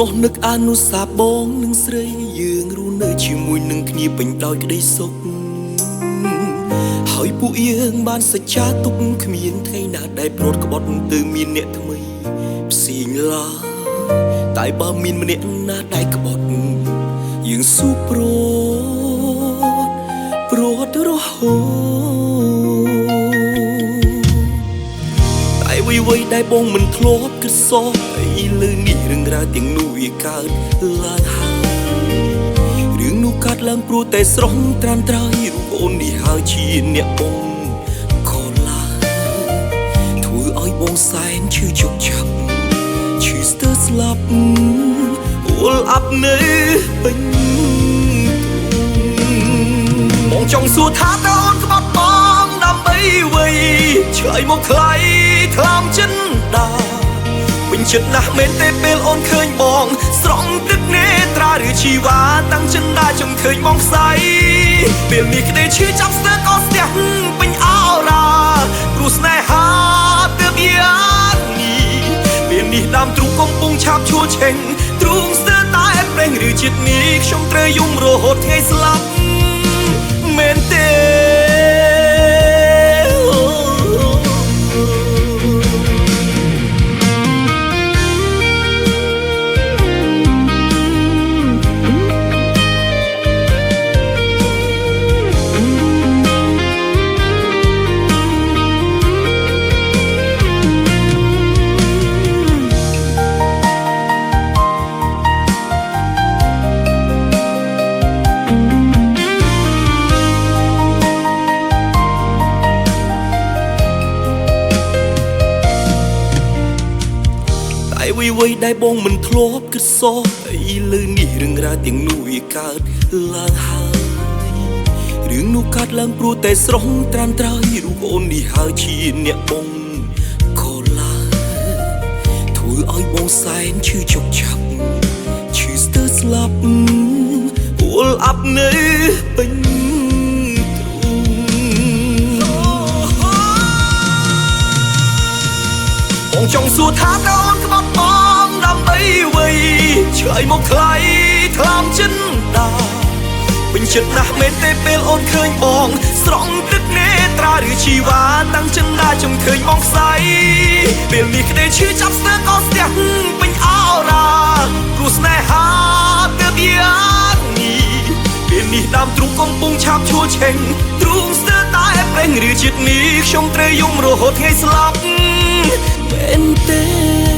នោះនឹកអនុសាបងនឹងស្រីយើងរស់នៅជាមួយនឹងគ្នាពេញដោយក្តីសុខហើយពួកយើងបានសច្ចាទុកគ្មានថ្ងៃណាដែលប្រត់ក្បត់ទៅមានអ្នកថ្មីផ្សេងឡើយតែបើមានម្នាក់ណាដែលក្បត់យើងស៊ូប្រត់រហូតតែអ្វីៗដែលបងមិនធ្លាប់គិតសោះឥឡូវនេះរឿងរ៉ាវទាំងនោះវាកើតឡើងហើយរឿងនោះកើតឡើងព្រោះតែស្រស់ត្រាំត្រើយរូបអូននេះហើយជាអ្នកបងខលឡាធ្វើឲ្យបងសែនឈឺជោគចាប់ឈឺស្ទើរស្លាប់អល់អាប់នៅពេញបងចង់សួរថាតើអូនក្បត់បងដើម្បីអ្វីឆ្លើយមកថ្លៃថ្លើមចិនដាពេញចិត្តណាស់មែនទេពេលអូនឃើញបងស្រង់ទឹកនេត្រាឬជីវ៉ាតាំងចិនដាចង់ឃើញបងផ្សៃពេលនេះក្តីឈឺចាប់ស្ទើរក៏ស្ទះពេញអរ៉ាព្រោះស្នេហាទើបយ៉ាងនេះពេលនេះដើមទ្រូងកំពុងឆាបឈួលឆេងទ្រូងស្ទើរតែប្រេងឬជាតិនេះខ្ញុំត្រូវយំរហូតថ្ងៃស្លាប់មែនទេអ្វីៗដែលបងមិនធ្លាប់គិតសោះឥឡូវនេះរឿងរ៉ាវទាំងនោះវាកើតឡើងហើយរឿងនោះកើតឡើងព្រោះតែស្រស់ត្រាំត្រើយរូបអូននេះហើយជាអ្នកបងខលឡាធ្វើឲ្យបងសែនឈឺជោគចាប់ឈឺស្ទើរស្លាប់អល់អាប់នៅពេញបងចង់សួរថាតើអូនក្បត់បងដើម្បីអ្វីឆ្លើយមកថ្លៃថ្លើមចិនដាពេញចិត្តណាស់មែនទេពេលអូនឃើញបងស្រង់ទឹកនេត្រាឬជីវ៉ាតាំងចិនដាចង់ឃើញបងផ្សៃពេលនេះក្តីឈឺចាប់ស្ទើរក៏ស្ទះពេញអរ៉ាព្រោះស្នេហាទើបយ៉ាងនេះពេលនេះដើមទ្រូងកំពុងឆាបឈួលឆេងទ្រូងស្ទើរតែប្រេងឬជាតិនេះខ្ញុំត្រូវយំរហូតថ្ងៃស្លាប់មែនទេ